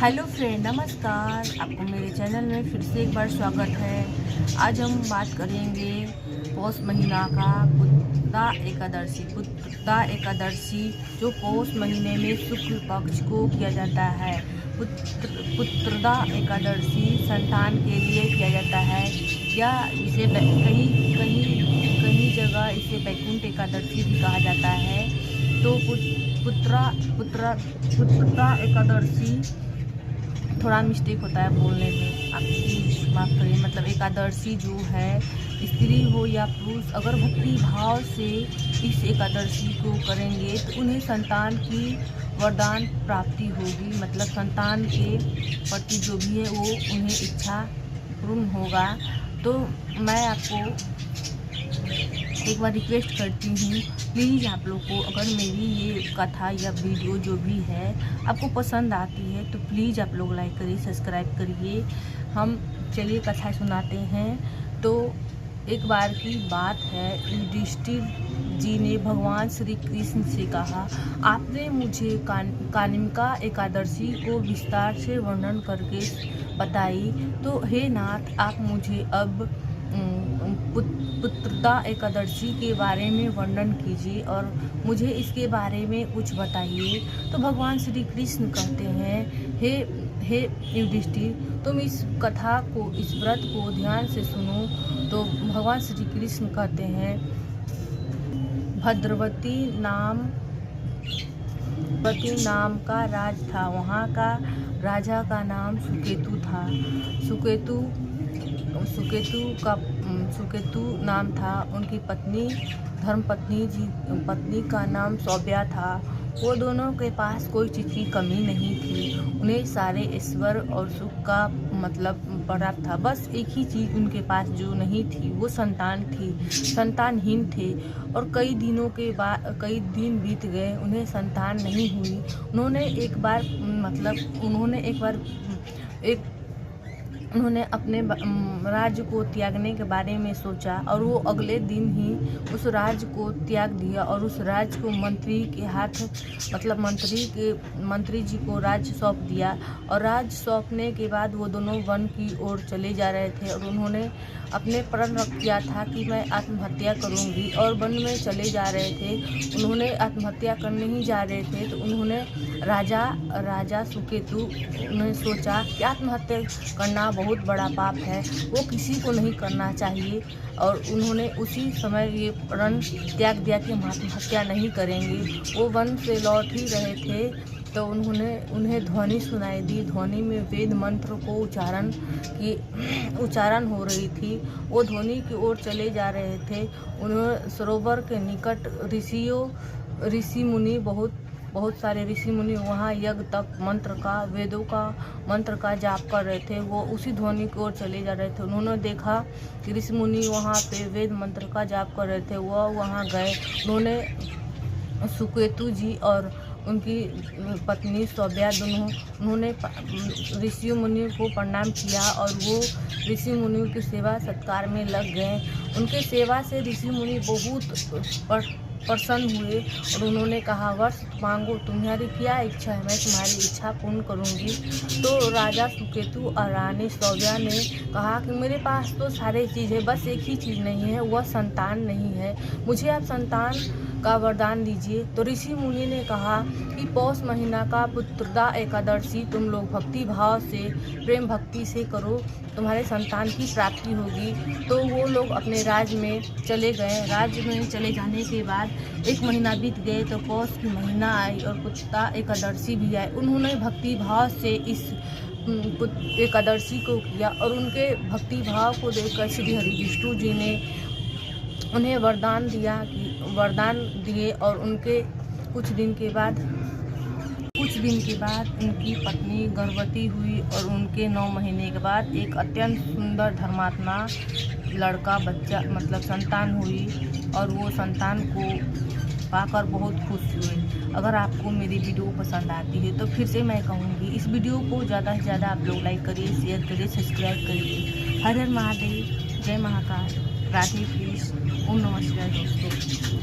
Hello friend, नमस्कार। आपको मेरे चैनल में फिर से एक बार स्वागत है। आज हम बात करेंगे पौष महीना का पुत्रदा एकादशी जो पौष महीने में शुक्ल पक्ष को किया जाता है। पुत्रदा एकादशी संतान के लिए किया जाता है, या इसे कहीं जगह इसे वैकुंठ एकादशी भी कहा जाता है। तो पुत्रदा एकादशी, थोड़ा मिस्टेक होता है बोलने में, आप प्लीज़ माफ़ करिए। मतलब एकादशी जो है, स्त्री हो या पुरुष, अगर भक्ति भाव से इस एकादशी को करेंगे तो उन्हें संतान की वरदान प्राप्ति होगी। मतलब संतान के प्रति जो भी है वो उन्हें इच्छा पूर्ण होगा। तो मैं आपको एक बार रिक्वेस्ट करती हूँ, प्लीज़ आप लोग को अगर मेरी ये कथा या वीडियो जो भी है आपको पसंद आती है तो प्लीज़ आप लोग लाइक करिए, सब्सक्राइब करिए। हम चलिए कथा सुनाते हैं। तो एक बार की बात है, युधिष्ठिर जी ने भगवान श्री कृष्ण से कहा, आपने मुझे कानिका एकादशी को विस्तार से वर्णन करके बताई, तो हे नाथ, आप मुझे अब पुत्रदा एकादशी के बारे में वर्णन कीजिए और मुझे इसके बारे में कुछ बताइए। तो भगवान श्री कृष्ण कहते हैं, हे युधिष्ठिर, तुम इस कथा को, इस व्रत को ध्यान से सुनो। तो भगवान श्री कृष्ण कहते हैं, भद्रवती नाम का राज था। वहाँ का राजा का नाम सुकेतु था। सुकेतु नाम था। उनकी पत्नी का नाम सौभ्या था। वो दोनों के पास कोई चीज़ की कमी नहीं थी। उन्हें सारे ऐश्वर्य और सुख का मतलब प्राप्त था। बस एक ही चीज़ उनके पास जो नहीं थी, वो संतान थी। संतानहीन थे और कई दिन बीत गए, उन्हें संतान नहीं हुई। उन्होंने अपने राज्य को त्यागने के बारे में सोचा और वो अगले दिन ही उस राज्य को त्याग दिया और उस राज्य को मंत्री के हाथ, मतलब मंत्री जी को राज्य सौंप दिया। और राज्य सौंपने के बाद वो दोनों वन की ओर चले जा रहे थे और उन्होंने अपने प्रण रख किया था कि मैं आत्महत्या करूंगी, और वन में चले जा रहे थे। उन्होंने आत्महत्या करने ही जा रहे थे तो उन्होंने राजा सुकेतु ने सोचा कि आत्महत्या करना बहुत बड़ा पाप है, वो किसी को नहीं करना चाहिए। और उन्होंने उसी समय ये प्रण त्याग दिया कि हम आत्महत्या नहीं करेंगे। वो वन से लौट ही रहे थे तो उन्हें ध्वनि सुनाई दी। ध्वनि में वेद मंत्र को उच्चारण हो रही थी। वो ध्वनि की ओर चले जा रहे थे। उन्होंने सरोवर के निकट ऋषि मुनि, बहुत सारे ऋषि मुनि वहाँ यज्ञ तप वेदों का मंत्र का जाप कर रहे थे। वो उसी ध्वनि की ओर चले जा रहे थे। उन्होंने देखा कि ऋषि मुनि वहाँ पे वेद मंत्र का जाप कर रहे थे। वो वहाँ गए। उन्होंने सुकेतु जी और उनकी पत्नी सौभ्या उन्होंने ऋषि मुनि को प्रणाम किया और वो ऋषि मुनि की सेवा सत्कार में लग गए। उनके सेवा से ऋषि मुनि बहुत प्रसन्न हुए और उन्होंने कहा, वर मांगो, तुम्हारी क्या इच्छा है, मैं तुम्हारी इच्छा पूर्ण करूंगी। तो राजा सुकेतु और रानी सौभ्या ने कहा कि मेरे पास तो सारी चीज़ है, बस एक ही चीज़ नहीं है, वह संतान नहीं है। मुझे आप संतान का वरदान दीजिए। तो ऋषि मुनि ने कहा कि पौष महीना का पुत्रदा एकादशी तुम लोग भक्ति भाव से, प्रेम भक्ति से करो, तुम्हारे संतान की प्राप्ति होगी। तो वो लोग अपने राज्य में चले गए। राज्य में चले जाने के बाद 1 महीना बीत गए तो पौष की महीना आई और पुत्रदा एकादशी भी आई। उन्होंने भक्ति भाव से इस एकादशी को किया और उनके भक्ति भाव को देखकर श्री हरि विष्णु जी ने उन्हें वरदान दिए। और उनके कुछ दिन के बाद उनकी पत्नी गर्भवती हुई और उनके 9 महीने के बाद एक अत्यंत सुंदर धर्मात्मा लड़का बच्चा, मतलब संतान हुई, और वो संतान को पाकर बहुत खुश हुए। अगर आपको मेरी वीडियो पसंद आती है तो फिर से मैं कहूँगी, इस वीडियो को ज़्यादा से ज़्यादा आप लोग लाइक करिए, शेयर करिए, सब्सक्राइब करिए। हर हर महादेव, जय महाकाल, राधे कृष्ण, ओम नमः शिवाय दोस्तों।